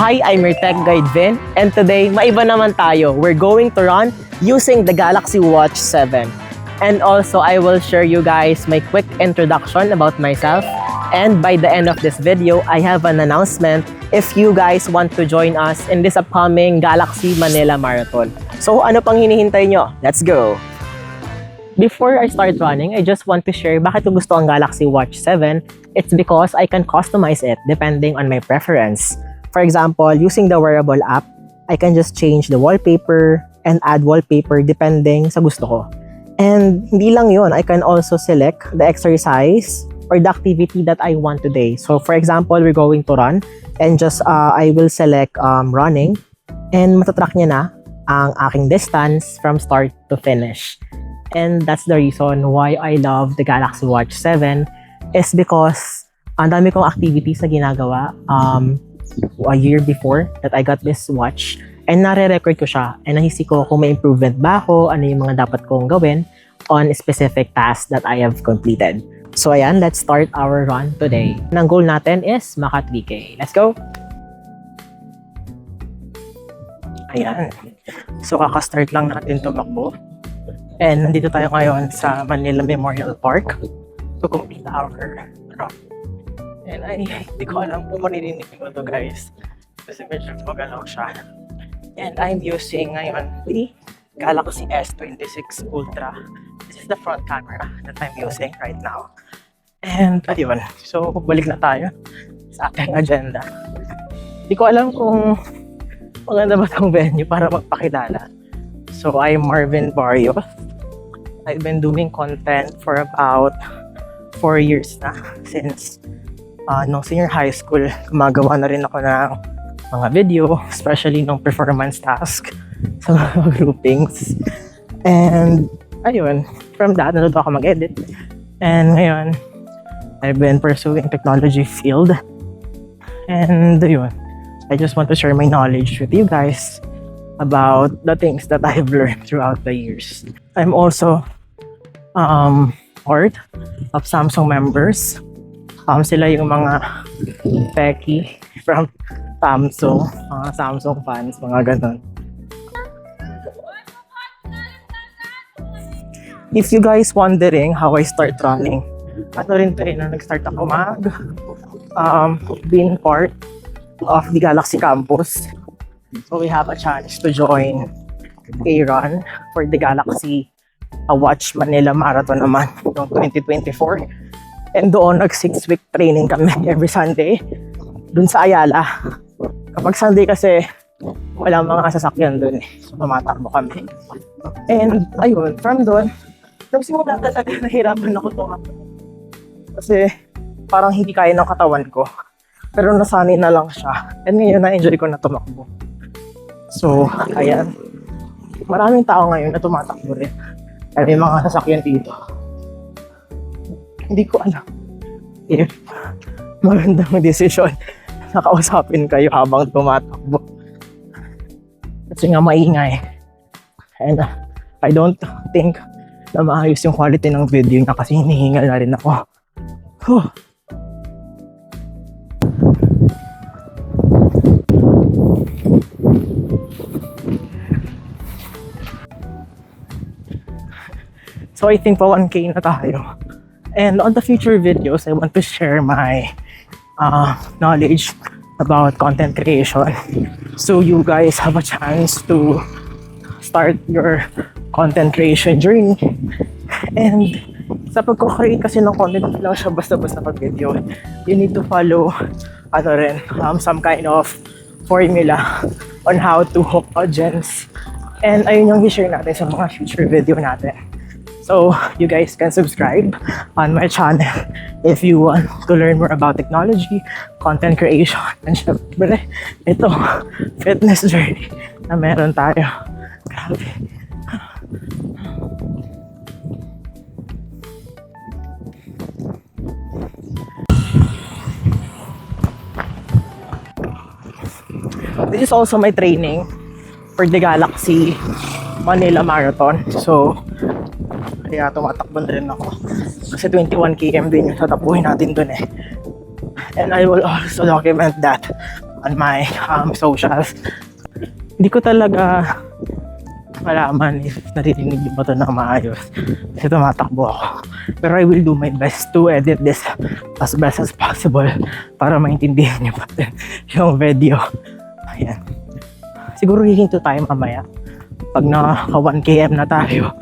Hi, I'm your tech guide Vin, and today, maiba naman tayo. We're going to run using the Galaxy Watch 7. And also, I will share you guys my quick introduction about myself. And by the end of this video, I have an announcement if you guys want to join us in this upcoming Galaxy Manila Marathon. So, ano pang hinihintay nyo? Let's go! Before I start running, I just want to share bakit ko gusto ang Galaxy Watch 7. It's because I can customize it depending on my preference. For example, using the wearable app, I can just change the wallpaper and add wallpaper depending sa gusto ko. And hindi lang yun, I can also select the exercise or the activity that I want today. So for example, we're going to run and just I will select running and matatrack niya na ang aking distance from start to finish. And that's the reason why I love the Galaxy Watch 7 is because ang dami kong activities na ginagawa a year before that I got this watch and nare-record ko siya and nahisik ko kung may improvement ba ako, ano yung mga dapat kong gawin on specific tasks that I have completed. So ayan, let's start our run today. Ang goal natin is maka 3K. Let's go! Ayan. So kakastart lang natin tumakbo. And nandito tayo ngayon sa Manila Memorial Park to complete our run. And hindi ko alam kung maririnig ko to guys. Kasi medyo magalaw siya. And I'm using ngayon the Galaxy S26 Ultra. This is the front camera that I'm using right now. And ayun, so balik na tayo sa ating agenda. Hindi ko alam kung maganda ba itong venue para magpakilala. So I'm Marvin Barrios. I've been doing content for about 4 years na since nung senior high school. Gumagawa na rin ako ng mga video, especially nung performance task sa mga groupings. And ayun, from that, natuto ako mag-edit. And ngayon, I've been pursuing technology field. And ayun, I just want to share my knowledge with you guys about the things that I've learned throughout the years. I'm also part of Samsung members. Sila yung mga Becky from Samsung, mga Samsung fans, mga ganun. If you guys wondering how I start running, ano rin tayo na nag-start ako being part of the Galaxy Campus. So we have a chance to join a run for the Galaxy Watch Manila Marathon naman noong 2024. And doon, nag-6-week training kami every Sunday dun sa Ayala. Kapag Sunday kasi, walang mga sasakyan dun eh. So, tumatakbo kami. And, ayun, from doon, nagsimula talaga nahirapan ako tumakbo. Kasi, parang hindi kaya ng katawan ko. Pero nasanay na lang siya. And ngayon, na-enjoy ko na tumakbo. So, ayan. Maraming tao ngayon na tumatakbo rin. Kaya may mga sasakyan dito. Hindi ko alam if magandang desisyon na kausapin kayo habang tumatakbo. Kasi nga maingay. And I don't think na maayos yung quality ng video na kasi hinihingal na rin ako. Huh. So I think pa 1K na tayo. And on the future videos, I want to share my knowledge about content creation. So you guys have a chance to start your content creation journey. And sa pagko-create kasi ng content, hindi lang siya basta-basta pag-video. You need to follow some kind of formula on how to hook audience. And ayun yung i-share natin sa mga future video natin. So, you guys can subscribe on my channel if you want to learn more about technology, content creation, and syempre, ito, fitness journey na meron tayo. Grabe. This is also my training for the Galaxy Manila Marathon. So, kaya tumatakbo na rin ako. Kasi 21 km din yung tatakbuhin natin dun eh. And I will also document that on my socials. Hindi ko talaga malaman if naririnig niyo ba ito ng maayos kasi tumatakbo ako. Pero I will do my best to edit this as best as possible para maintindihan niyo pa din yung video. Ayan. Siguro hihinto tayo mamaya pag naka 1 km na tayo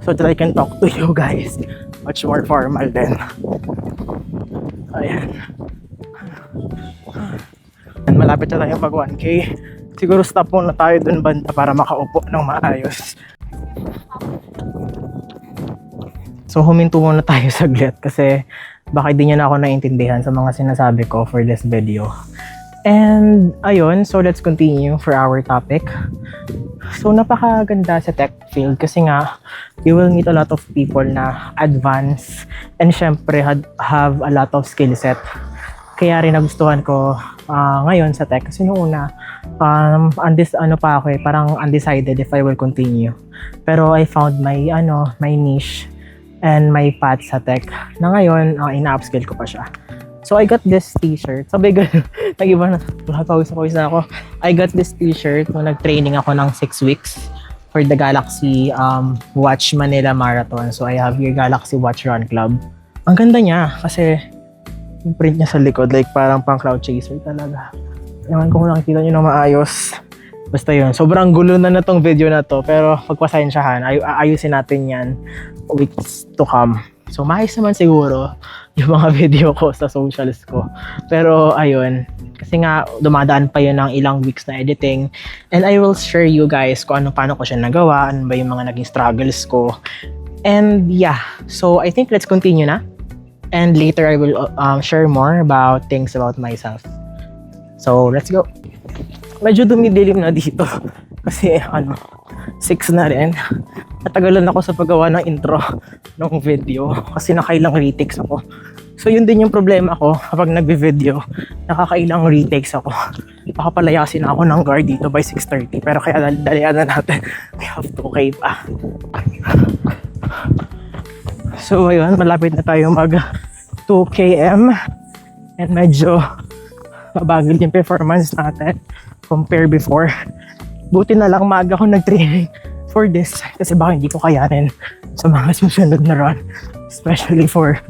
so that I can talk to you guys much more formal then. Ayan. And malapit na tayo pag 1K. Siguro stop muna tayo dun banda para makaupo ng maayos. So huminto muna tayo saglit kasi baka di niya na ako naiintindihan sa mga sinasabi ko for this video. And ayun, so let's continue for our topic. So napakaganda sa tech field kasi nga you will meet a lot of people na advanced and syempre have a lot of skill set. Kaya rin nagustuhan ko ngayon sa tech kasi noong una parang undecided if I will continue. Pero I found my niche and my path sa tech na ngayon ina-upskill ko pa siya. So I got this t-shirt. Sabi gano'n, nag-iba na, pawis na ako. I got this t-shirt nung nag-training ako ng 6 weeks for the Galaxy Watch Manila Marathon. So I have your Galaxy Watch Run Club. Ang ganda niya kasi yung print niya sa likod, like parang pang cloud chaser talaga. Ewan ko kung nakikita nyo na maayos. Basta yun, sobrang gulo na tong video na to. Pero pagpasensyahan, ayusin natin yan weeks to come. So maayos naman siguro yung mga video ko sa socials ko. Pero ayun, kasi nga dumadaan pa yun ng ilang weeks na editing. And I will share you guys kung paano ko siya nagawa, ano ba yung mga naging struggles ko. And yeah, so I think let's continue na. And later I will share more about things about myself. So let's go. Medyo dumidilim na dito kasi 6 na rin. Natagalan ako sa paggawa ng intro ng video kasi nakailang retakes ako. So yun din yung problema ko kapag nagbe-video, nakakailang retakes ako. Baka palayasin ako ng guard dito by 6:30 pero kaya dalian na natin. We have 2K pa. So ayun, malapit na tayo mag 2km and medyo mabagal yung performance natin compare before. Buti na lang maaga ako nag-training for this kasi baka hindi ko kayanin sa mga susunod na run, especially for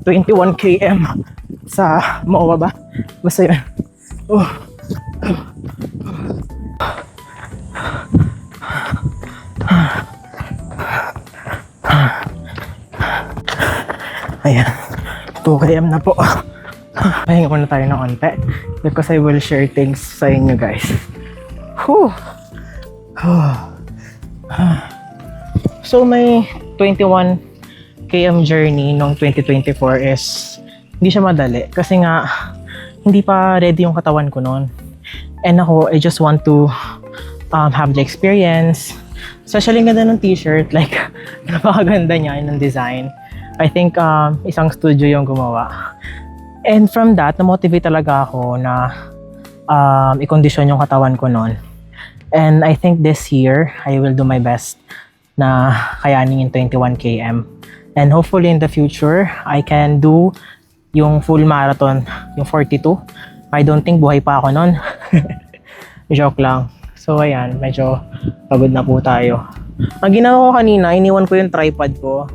21 km sa MOA ba? Basta yun. Ayan, 2km na po. Pahinga muna tayo ng onte because I will share things sa inyo guys. So may 21 km journey nung 2024 is hindi siya madali kasi nga hindi pa ready yung katawan ko noon. And ako, I just want to have the experience. Especially ang ganda ng t-shirt, like napakaganda niya ng design. I think isang studio yung gumawa. And from that, na-motivate talaga ako na i-condition yung katawan ko noon. And I think this year, I will do my best na kayanin yung 21 km. And hopefully in the future, I can do yung full marathon, yung 42. I don't think buhay pa ako noon. Joke lang. So ayan, medyo pagod na po tayo. Ang ginawa ko kanina, iniwan ko yung tripod ko.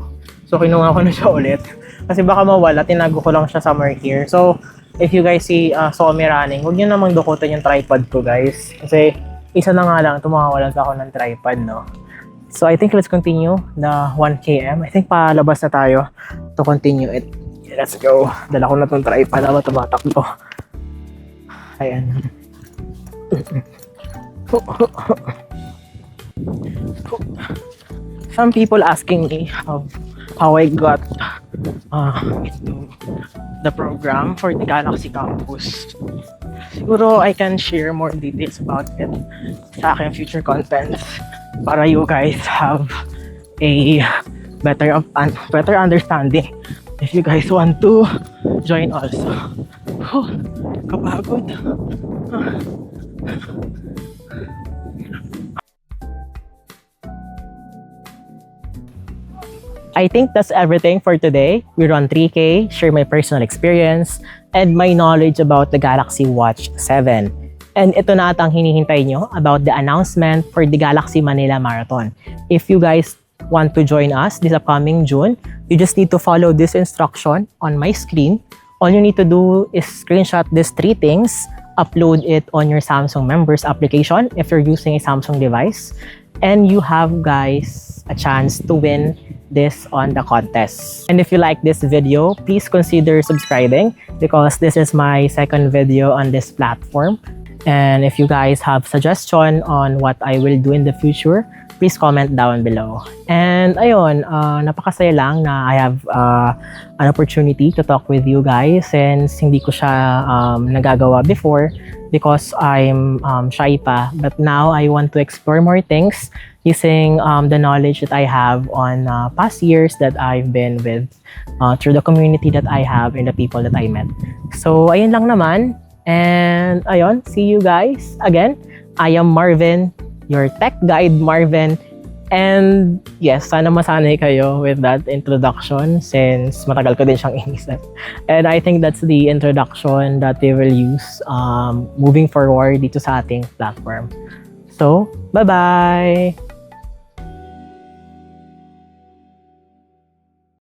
So kinuha ko na siya ulit. Kasi baka mawala, tinago ko lang siya somewhere here. So if you guys saw me running, huwag nyo namang dukutan yung tripod ko guys. Kasi isa na nga lang, tumawalan ako ng tripod, no? So I think let's continue the 1 km. I think palabas na tayo to continue it. Let's go. Dala ko na itong tripod na tumatakbo. Ayan. Some people asking me how I got into the program for the Galaxy Campus. Siguro I can share more details about it sa aking future contents para you guys have a better understanding if you guys want to join also. Kapagod. I think that's everything for today. We run 3K, share my personal experience, and my knowledge about the Galaxy Watch 7. And ito na atang hinihintay nyo about the announcement for the Galaxy Manila Marathon. If you guys want to join us this upcoming June, you just need to follow this instruction on my screen. All you need to do is screenshot these 3 things, upload it on your Samsung Members application if you're using a Samsung device, and you have guys a chance to win this on the contest. And if you like this video, please consider subscribing because this is my second video on this platform. And if you guys have suggestion on what I will do in the future, please comment down below. And ayun, napakasaya lang na I have an opportunity to talk with you guys since hindi ko siya nagagawa before because I'm shy pa. But now I want to explore more things using the knowledge that I have on past years that I've been with through the community that I have and the people that I met. So ayun lang naman. And ayun, see you guys again. I am Marvin, your tech guide Marvin. And yes, sana masanay kayo with that introduction since matagal ko din siyang inisip. And I think that's the introduction that we will use moving forward dito sa ating platform. So, bye-bye!